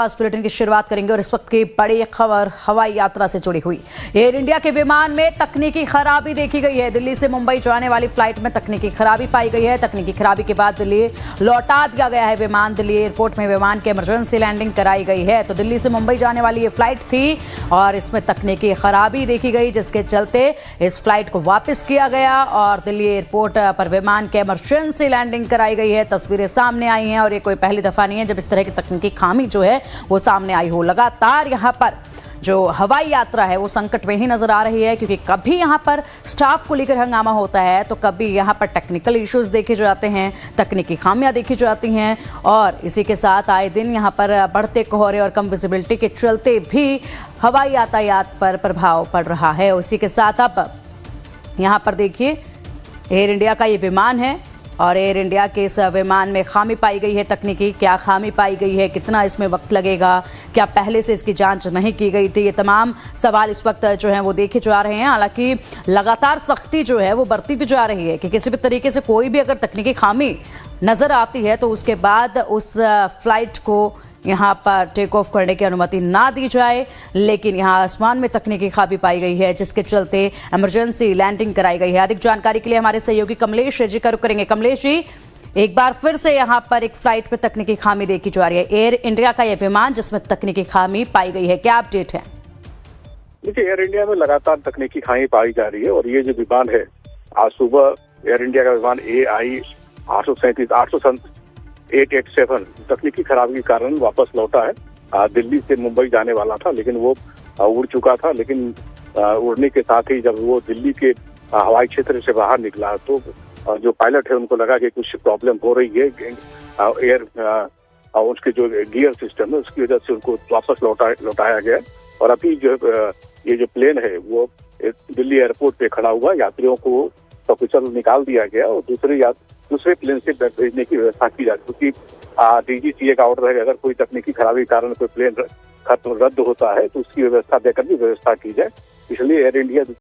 आज बुलेटिन की शुरुआत करेंगे और इस वक्त की बड़ी खबर हवाई यात्रा से जुड़ी हुई। एयर इंडिया के विमान में तकनीकी खराबी देखी गई है। दिल्ली से मुंबई जाने वाली फ्लाइट में तकनीकी खराबी पाई गई है। तकनीकी खराबी के बाद दिल्ली लौटा दिया गया है विमान। दिल्ली एयरपोर्ट में विमान की इमरजेंसी लैंडिंग कराई गई है। तो दिल्ली से मुंबई जाने वाली ये फ्लाइट थी और इसमें तकनीकी खराबी देखी गई, जिसके चलते इस फ्लाइट को वापस किया गया और दिल्ली एयरपोर्ट पर विमान की इमरजेंसी लैंडिंग कराई गई है। तस्वीरें सामने आई हैं और ये कोई पहली दफा नहीं है जब इस तरह की तकनीकी खामी जो है वो सामने आई हो। लगातार यहाँ पर जो हवाई यात्रा है वो संकट में ही नजर आ रही है, क्योंकि कभी यहाँ पर स्टाफ को लेकर हंगामा होता है तो कभी यहाँ पर टेक्निकल इश्यूज देखे जाते हैं, तकनीकी खामियां देखी जाती हैं और इसी के साथ आए दिन यहाँ पर बढ़ते कोहरे और कम विजिबिलिटी के चलते भी हवाई यातायात पर प्रभाव पड़ रहा है। उसी के साथ अब यहाँ पर देखिए एयर इंडिया का ये विमान है और एयर इंडिया के इस विमान में खामी पाई गई है तकनीकी। क्या खामी पाई गई है, कितना इसमें वक्त लगेगा, क्या पहले से इसकी जांच नहीं की गई थी, ये तमाम सवाल इस वक्त जो हैं वो देखे जा रहे हैं। हालांकि लगातार सख्ती जो है वो बढ़ती भी जा रही है कि किसी भी तरीके से कोई भी अगर तकनीकी खामी नज़र आती है तो उसके बाद उस फ्लाइट को यहाँ पर टेक ऑफ करने की अनुमति ना दी जाए। लेकिन यहाँ आसमान में तकनीकी खामी पाई गई है, जिसके चलते इमरजेंसी लैंडिंग कराई गई है। अधिक जानकारी के लिए हमारे सहयोगी कमलेश जी का रुख करेंगे। कमलेश जी, एक बार फिर से यहाँ पर एक फ्लाइट में तकनीकी खामी देखी जा रही है। एयर इंडिया का यह विमान जिसमें तकनीकी खामी पाई गई है, क्या अपडेट है? देखिए, एयर इंडिया में लगातार तकनीकी खामी पाई जा रही है और ये जो विमान है आज सुबह एयर इंडिया का विमान AI 887 तकनीकी खराबी के कारण वापस लौटा है। दिल्ली से मुंबई जाने वाला था लेकिन वो उड़ चुका था। लेकिन उड़ने के साथ ही जब वो दिल्ली के हवाई क्षेत्र से बाहर निकला तो जो पायलट है उनको लगा कि कुछ प्रॉब्लम हो रही है एयर उसके जो गियर सिस्टम है उसकी वजह से उनको वापस लौटाया गया। और अभी जो ये जो प्लेन है वो दिल्ली एयरपोर्ट पे खड़ा हुआ, यात्रियों को सकुशल निकाल दिया गया और दूसरे प्लेन से भेजने की व्यवस्था की जा रही है। क्योंकि DGCA का ऑर्डर है कि अगर कोई तकनीकी खराबी के कारण कोई प्लेन रद्द होता है तो उसकी व्यवस्था देकर भी व्यवस्था की जाए। इसलिए एयर इंडिया